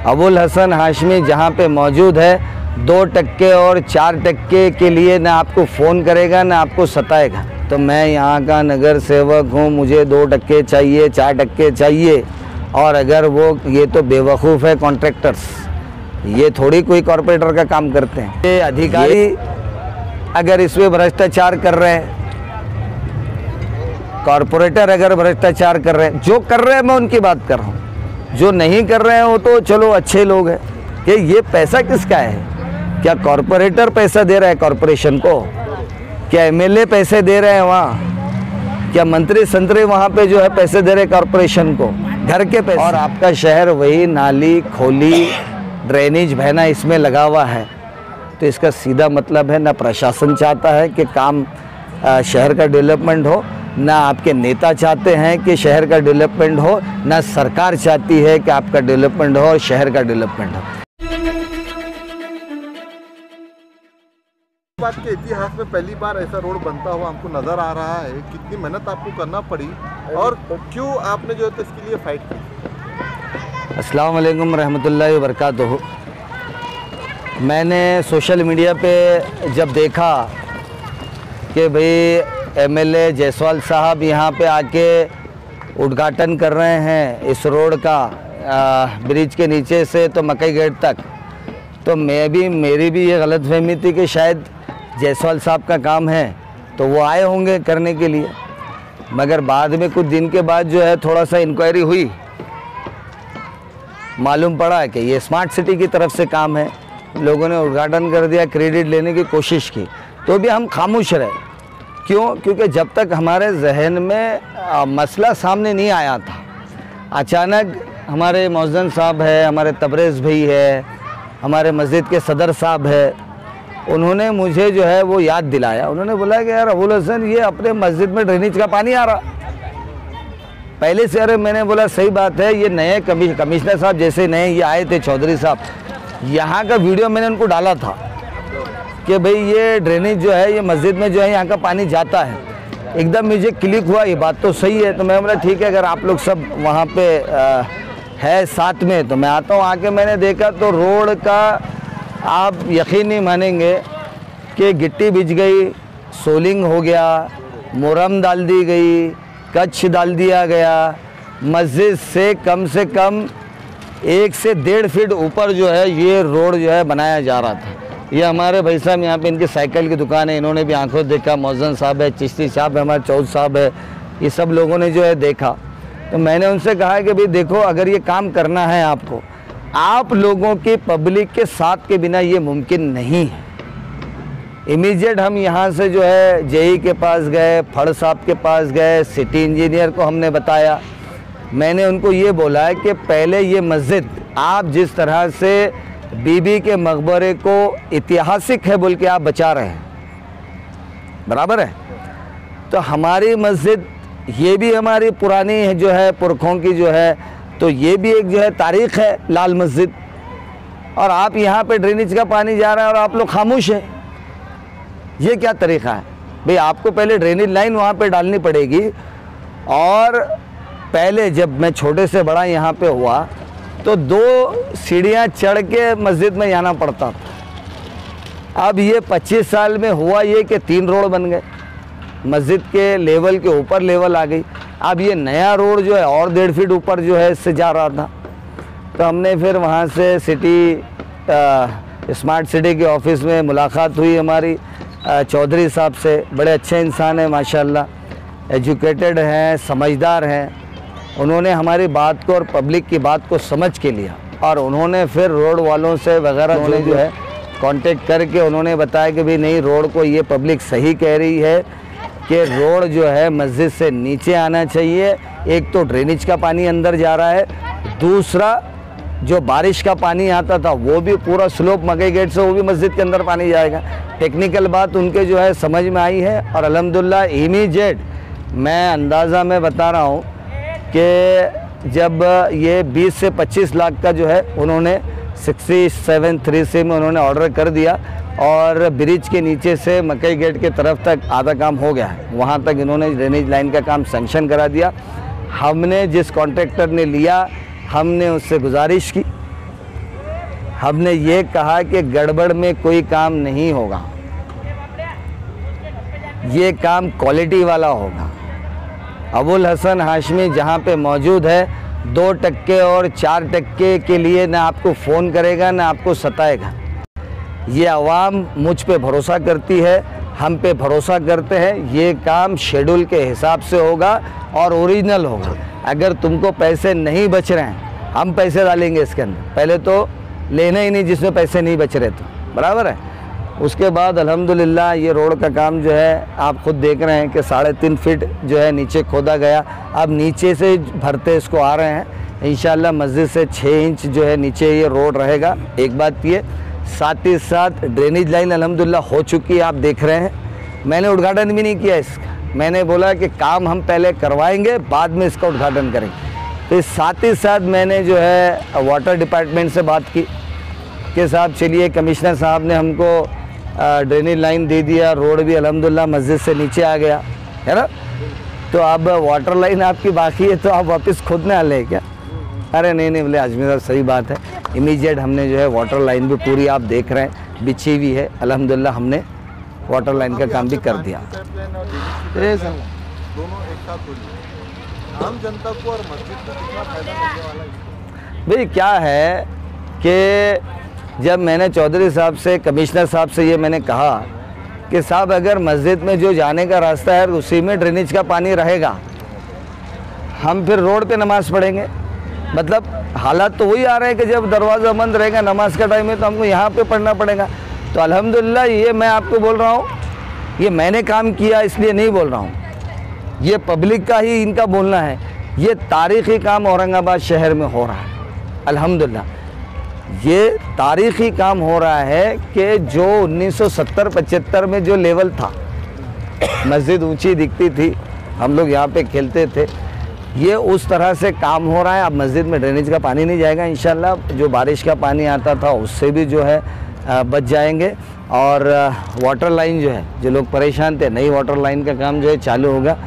अबुल हसन हाशमी जहाँ पे मौजूद है 2% और 4% के लिए ना आपको फ़ोन करेगा ना आपको सताएगा। तो मैं यहाँ का नगर सेवक हूँ, मुझे 2% चाहिए, 4% चाहिए। और अगर वो ये तो बेवकूफ़ है कॉन्ट्रैक्टर्स, ये थोड़ी कोई कॉरपोरेटर का काम करते हैं। ये अधिकारी अगर इसमें भ्रष्टाचार कर रहे हैं, कॉरपोरेटर अगर भ्रष्टाचार कर रहे हैं, जो कर रहे हैं मैं उनकी बात कर रहा हूँ, जो नहीं कर रहे हैं वो तो चलो अच्छे लोग हैं। कि ये पैसा किसका है? क्या कॉरपोरेटर पैसा दे रहा है कॉरपोरेशन को? क्या एमएलए पैसे दे रहे हैं वहाँ? क्या मंत्री संतरी वहाँ पे जो है पैसे दे रहे हैं कॉरपोरेशन को? घर के पैसे। और आपका शहर वही नाली खोली ड्रेनेज बहना इसमें लगा हुआ है। तो इसका सीधा मतलब है ना प्रशासन चाहता है कि काम शहर का डेवलपमेंट हो, ना आपके नेता चाहते हैं कि शहर का डेवलपमेंट हो, ना सरकार चाहती है कि आपका डेवलपमेंट हो और शहर का डेवलपमेंट हो। बात के इतिहास में पहली बार ऐसा रोड बनता हुआ हमको नज़र आ रहा है। कितनी मेहनत आपको करना पड़ी और क्यों आपने जो है तो इसके लिए फाइट की? अस्सलाम वालेकुम रहमतुल्लाहि व बरकातुहू। मैंने सोशल मीडिया पे जब देखा कि भाई एमएलए जायसवाल साहब यहाँ पे आके उद्घाटन कर रहे हैं इस रोड का ब्रिज के नीचे से तो मकई गेट तक, तो मेरी भी ये गलतफहमी थी कि शायद जायसवाल साहब का काम है तो वो आए होंगे करने के लिए। मगर बाद में कुछ दिन के बाद जो है थोड़ा सा इंक्वायरी हुई, मालूम पड़ा कि ये स्मार्ट सिटी की तरफ से काम है। लोगों ने उद्घाटन कर दिया, क्रेडिट लेने की कोशिश की, तो भी हम खामोश रहे। क्यों? क्योंकि जब तक हमारे जहन में मसला सामने नहीं आया था, अचानक हमारे मौज़न साहब है, हमारे तबरेज़ भाई है, हमारे मस्जिद के सदर साहब है, उन्होंने मुझे जो है वो याद दिलाया। उन्होंने बोला कि यार अबुल हसन ये अपने मस्जिद में ड्रेनेज का पानी आ रहा पहले से। अरे मैंने बोला सही बात है, ये नए कमिश्नर साहब जैसे नए ये आए थे चौधरी साहब, यहाँ का वीडियो मैंने उनको डाला था कि भाई ये ड्रेनेज जो है ये मस्जिद में जो है यहाँ का पानी जाता है। एकदम मुझे क्लिक हुआ ये बात तो सही है। तो मैं बोला ठीक है, अगर आप लोग सब वहाँ पे है साथ में तो मैं आता हूँ। आके मैंने देखा तो रोड का आप यकीन नहीं मानेंगे कि गिट्टी बिछ गई, सोलिंग हो गया, मुरम डाल दी गई, कच्छ डाल दिया गया। मस्जिद से कम 1 से 1.5 फीट ऊपर जो है ये रोड जो है बनाया जा रहा था। ये हमारे भाई साहब यहाँ पे इनकी साइकिल की दुकान है, इन्होंने भी आंखों देखा। मौज़न साहब है, चिश्ती साहब है, हमारे चौध साहब है, ये सब लोगों ने जो है देखा। तो मैंने उनसे कहा कि भाई देखो, अगर ये काम करना है आपको, आप लोगों की पब्लिक के साथ के बिना ये मुमकिन नहीं है। इमीडिएट हम यहाँ से जो है जेई के पास गए, फड़ साहब के पास गए, सिटी इंजीनियर को हमने बताया। मैंने उनको ये बोला है कि पहले ये मस्जिद आप जिस तरह से बीबी के मकबरे को ऐतिहासिक है बोल के आप बचा रहे हैं, बराबर है, तो हमारी मस्जिद ये भी हमारी पुरानी है जो है पुरखों की जो है, तो ये भी एक जो है तारीख़ है लाल मस्जिद। और आप यहाँ पे ड्रेनेज का पानी जा रहा है और आप लोग खामोश है। ये क्या तरीक़ा है भाई? आपको पहले ड्रेनेज लाइन वहाँ पे डालनी पड़ेगी। और पहले जब मैं छोटे से बड़ा यहाँ पे हुआ तो 2 सीढ़ियाँ चढ़ के मस्जिद में जाना पड़ता था। अब ये 25 साल में हुआ ये कि 3 रोड बन गए, मस्जिद के लेवल के ऊपर लेवल आ गई। अब ये नया रोड जो है और 1.5 फीट ऊपर जो है इससे जा रहा था। तो हमने फिर वहाँ से सिटी स्मार्ट सिटी के ऑफिस में मुलाकात हुई हमारी चौधरी साहब से। बड़े अच्छे इंसान हैं माशाल्लाह, एजुकेटेड हैं, समझदार हैं। उन्होंने हमारी बात को और पब्लिक की बात को समझ के लिया और उन्होंने फिर रोड वालों से वगैरह जो है कांटेक्ट करके उन्होंने बताया कि भाई नहीं, रोड को ये पब्लिक सही कह रही है कि रोड जो है मस्जिद से नीचे आना चाहिए। एक तो ड्रेनेज का पानी अंदर जा रहा है, दूसरा जो बारिश का पानी आता था वो भी पूरा स्लोप मकई गेट से वो भी मस्जिद के अंदर पानी जाएगा। टेक्निकल बात उनके जो है समझ में आई है और अल्हम्दुलिल्लाह इमीडिएट मैं अंदाज़ा में बता रहा हूँ कि जब ये 20 से 25 लाख का जो है उन्होंने 6736 में उन्होंने ऑर्डर कर दिया और ब्रिज के नीचे से मकई गेट के तरफ तक आधा काम हो गया है। वहाँ तक इन्होंने ड्रेनेज लाइन का काम सैंक्शन करा दिया। हमने जिस कॉन्ट्रैक्टर ने लिया हमने उससे गुजारिश की हमने ये कहा कि गड़बड़ में कोई काम नहीं होगा, ये काम क्वालिटी वाला होगा। अबुल हसन हाशमी जहाँ पे मौजूद है 2% और 4% के लिए ना आपको फ़ोन करेगा ना आपको सताएगा। ये आवाम मुझ पे भरोसा करती है, हम पे भरोसा करते हैं। ये काम शेड्यूल के हिसाब से होगा और ओरिजिनल होगा। अगर तुमको पैसे नहीं बच रहे हैं, हम पैसे डालेंगे इसके अंदर। पहले तो लेना ही नहीं जिसमें पैसे नहीं बच रहे, तो बराबर है। उसके बाद अल्हम्दुलिल्लाह ये रोड का काम जो है आप खुद देख रहे हैं कि 3.5 फीट जो है नीचे खोदा गया। अब नीचे से भरते इसको आ रहे हैं इंशाल्लाह। मस्जिद से 6 इंच जो है नीचे ये रोड रहेगा। एक बात ये, साथ ही साथ ड्रेनेज लाइन अल्हम्दुलिल्लाह हो चुकी है, आप देख रहे हैं। मैंने उद्घाटन भी नहीं किया इसका, मैंने बोला कि काम हम पहले करवाएंगे बाद में इसका उद्घाटन करेंगे। तो साथ ही साथ मैंने जो है वाटर डिपार्टमेंट से बात की कि साहब चलिए, कमिश्नर साहब ने हमको ड्रेनेज लाइन दे दिया, रोड भी अल्हम्दुलिल्लाह मस्जिद से नीचे आ गया है ना। तो अब वाटर लाइन आपकी बाकी है, तो आप वापस खुद ना ले क्या? अरे नहीं नहीं, बोले आजमी साहब सही बात है। इमीडिएट हमने जो है वाटर लाइन भी पूरी आप देख रहे हैं बिछी हुई है अल्हम्दुलिल्लाह। हमने वाटर लाइन का काम भी कर दिया। दोनों एक साथ हो रही है। आम जनता को और मस्जिद को कितना फायदा मिलने वाला है? भाई क्या है कि जब मैंने चौधरी साहब से, कमिश्नर साहब से ये मैंने कहा कि साहब अगर मस्जिद में जो जाने का रास्ता है उसी में ड्रेनेज का पानी रहेगा, हम फिर रोड पे नमाज़ पढ़ेंगे। मतलब हालात तो वही आ रहे हैं कि जब दरवाज़ा बंद रहेगा नमाज का टाइम है तो हमको यहाँ पे पढ़ना पड़ेगा। तो अल्हम्दुलिल्लाह ये मैं आपको बोल रहा हूँ, ये मैंने काम किया इसलिए नहीं बोल रहा हूँ, ये पब्लिक का ही इनका बोलना है। ये तारीख़ी काम औरंगाबाद शहर में हो रहा है अल्हम्दुलिल्लाह। ये तारीख़ी काम हो रहा है कि जो 1970-75 में जो लेवल था, मस्जिद ऊंची दिखती थी, हम लोग यहाँ पे खेलते थे, ये उस तरह से काम हो रहा है। अब मस्जिद में ड्रेनेज का पानी नहीं जाएगा इंशाल्लाह। जो बारिश का पानी आता था उससे भी जो है बच जाएंगे। और वाटर लाइन जो है, जो लोग परेशान थे, नई वाटर लाइन का काम जो है चालू होगा।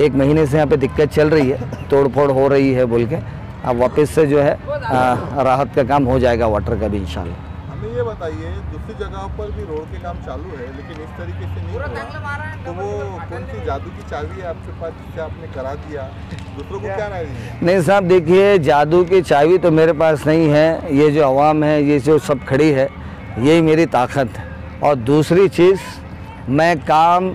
1 महीने से यहाँ पे दिक्कत चल रही है, तोड़ फोड़ हो रही है बोल के, अब वापस से जो है राहत का काम हो जाएगा वाटर का भी इंशाल्लाह। हमें ये बताइए, दूसरी जगहों पर भी रोड के काम चालू है लेकिन इस तरीके से नहीं हो रहा, तो वो कौन सी जादू की चाबी है आपके पास जिससे आपने करा दिया? दूसरों को क्या राय दीजिए? नहीं साहब, देखिए जादू की चाबी तो मेरे पास नहीं है। ये जो अवाम है, ये जो सब खड़ी है, यही मेरी ताकत है। और दूसरी चीज़, मैं काम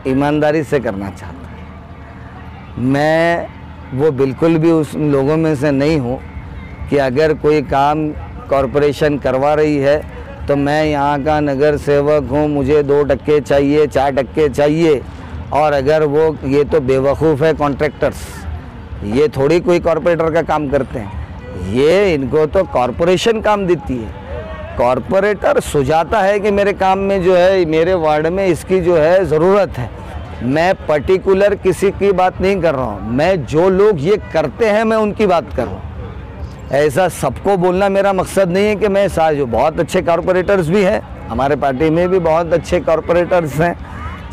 ईमानदारी से करना चाहता हूँ। मैं वो बिल्कुल भी उस लोगों में से नहीं हूँ कि अगर कोई काम कॉरपोरेशन करवा रही है तो मैं यहाँ का नगर सेवक हूँ, मुझे 2% चाहिए, 4% चाहिए। और अगर वो, ये तो बेवकूफ़ है कॉन्ट्रैक्टर्स, ये थोड़ी कोई कॉरपोरेटर का काम करते हैं, ये इनको तो कॉरपोरेशन काम देती है। कॉरपोरेटर सुझाता है कि मेरे काम में जो है, मेरे वार्ड में इसकी जो है ज़रूरत है। मैं पर्टिकुलर किसी की बात नहीं कर रहा हूँ, मैं जो लोग ये करते हैं मैं उनकी बात कर रहा हूँ। ऐसा सबको बोलना मेरा मकसद नहीं है कि मैं जो बहुत अच्छे कॉरपोरेटर्स भी हैं, हमारे पार्टी में भी बहुत अच्छे कॉरपोरेटर्स हैं,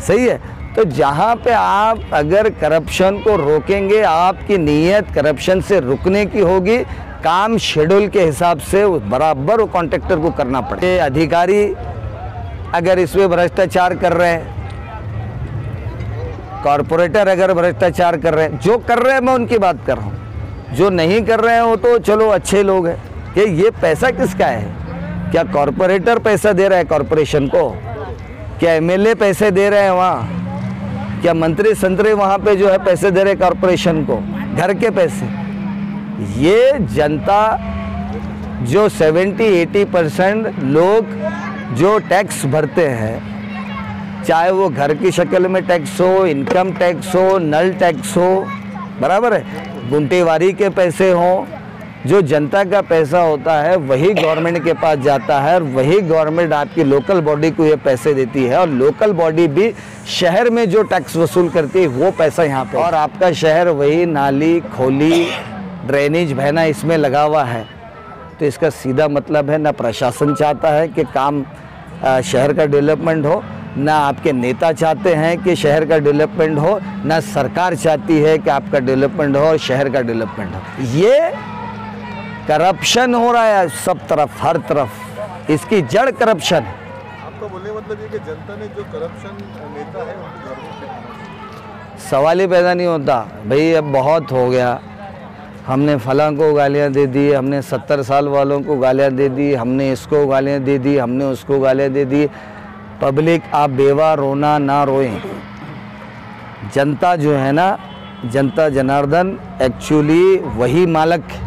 सही है। तो जहाँ पे आप अगर करप्शन को रोकेंगे, आपकी नीयत करप्शन से रुकने की होगी, काम शेड्यूल के हिसाब से बराबर वो कॉन्ट्रैक्टर को करना पड़े। अधिकारी अगर इसमें भ्रष्टाचार कर रहे हैं, कॉरपोरेटर अगर भ्रष्टाचार कर रहे हैं, जो कर रहे हैं मैं उनकी बात कर रहा हूँ, जो नहीं कर रहे हैं वो तो चलो अच्छे लोग हैं। कि ये पैसा किसका है? क्या कॉरपोरेटर पैसा दे रहा है कॉरपोरेशन को? क्या एमएलए पैसे दे रहे हैं वहाँ? क्या मंत्री संतरी वहाँ पे जो है पैसे दे रहे हैं कॉरपोरेशन को? घर के पैसे? ये जनता जो 70-80% लोग जो टैक्स भरते हैं, चाहे वो घर की शक्ल में टैक्स हो, इनकम टैक्स हो, नल टैक्स हो, बराबर है, गुंटेवारी के पैसे हों, जो जनता का पैसा होता है वही गवर्नमेंट के पास जाता है और वही गवर्नमेंट आपकी लोकल बॉडी को ये पैसे देती है। और लोकल बॉडी भी शहर में जो टैक्स वसूल करती है वो पैसा यहाँ पे, और आपका शहर वही नाली, खोली, ड्रेनेज बहना इसमें लगा हुआ है। तो इसका सीधा मतलब है, ना प्रशासन चाहता है कि काम शहर का डेवलपमेंट हो, ना आपके नेता चाहते हैं कि शहर का डेवलपमेंट हो, ना सरकार चाहती है कि आपका डेवलपमेंट हो और शहर का डेवलपमेंट हो। ये करप्शन हो रहा है सब तरफ, हर तरफ, इसकी जड़ करप्शन है। आपका बोलने का मतलब ये कि जनता ने जो करप्शन नेता है उनको घर में बिठाना। सवाल ही पैदा नहीं होता भाई, अब बहुत हो गया, हमने फलां को गालियाँ दे दी, हमने 70 साल वालों को गालियाँ दे दी, हमने इसको गालियाँ दे दी, हमने उसको गालियाँ दे दी। पब्लिक आप बेवा रोना ना रोएं। जनता जो है ना, जनता जनार्दन एक्चुअली वही मालक है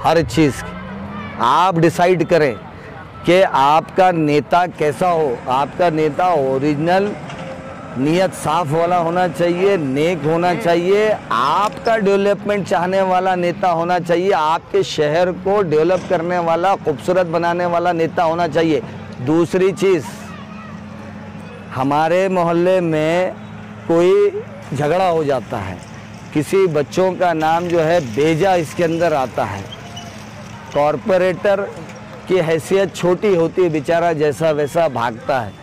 हर चीज़ की। आप डिसाइड करें कि आपका नेता कैसा हो। आपका नेता ओरिजिनल नियत साफ वाला होना चाहिए, नेक होना चाहिए, आपका डेवलपमेंट चाहने वाला नेता होना चाहिए, आपके शहर को डेवलप करने वाला, खूबसूरत बनाने वाला नेता होना चाहिए। दूसरी चीज़, हमारे मोहल्ले में कोई झगड़ा हो जाता है, किसी बच्चों का नाम जो है बेजा इसके अंदर आता है, कॉरपोरेटर की हैसियत छोटी होती है, बेचारा जैसा वैसा भागता है।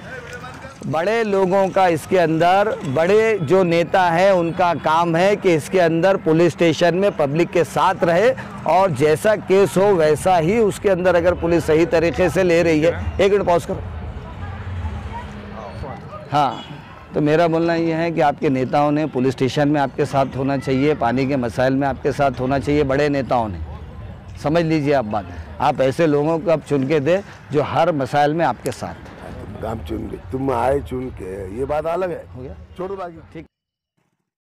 बड़े लोगों का इसके अंदर, बड़े जो नेता हैं उनका काम है कि इसके अंदर पुलिस स्टेशन में पब्लिक के साथ रहे और जैसा केस हो वैसा ही उसके अंदर, अगर पुलिस सही तरीके से ले रही है। एक मिनट पॉज करो। हाँ, तो मेरा बोलना ये है कि आपके नेताओं ने पुलिस स्टेशन में आपके साथ होना चाहिए, पानी के मसाइल में आपके साथ होना चाहिए, बड़े नेताओं ने। समझ लीजिए आप बात, आप ऐसे लोगों को आप चुन के दे जो हर मसाइल में आपके साथ। काम चुन के तुम आए, चुन के, ये बात अलग है। हो गया, छोड़ो बाकी। ठीक।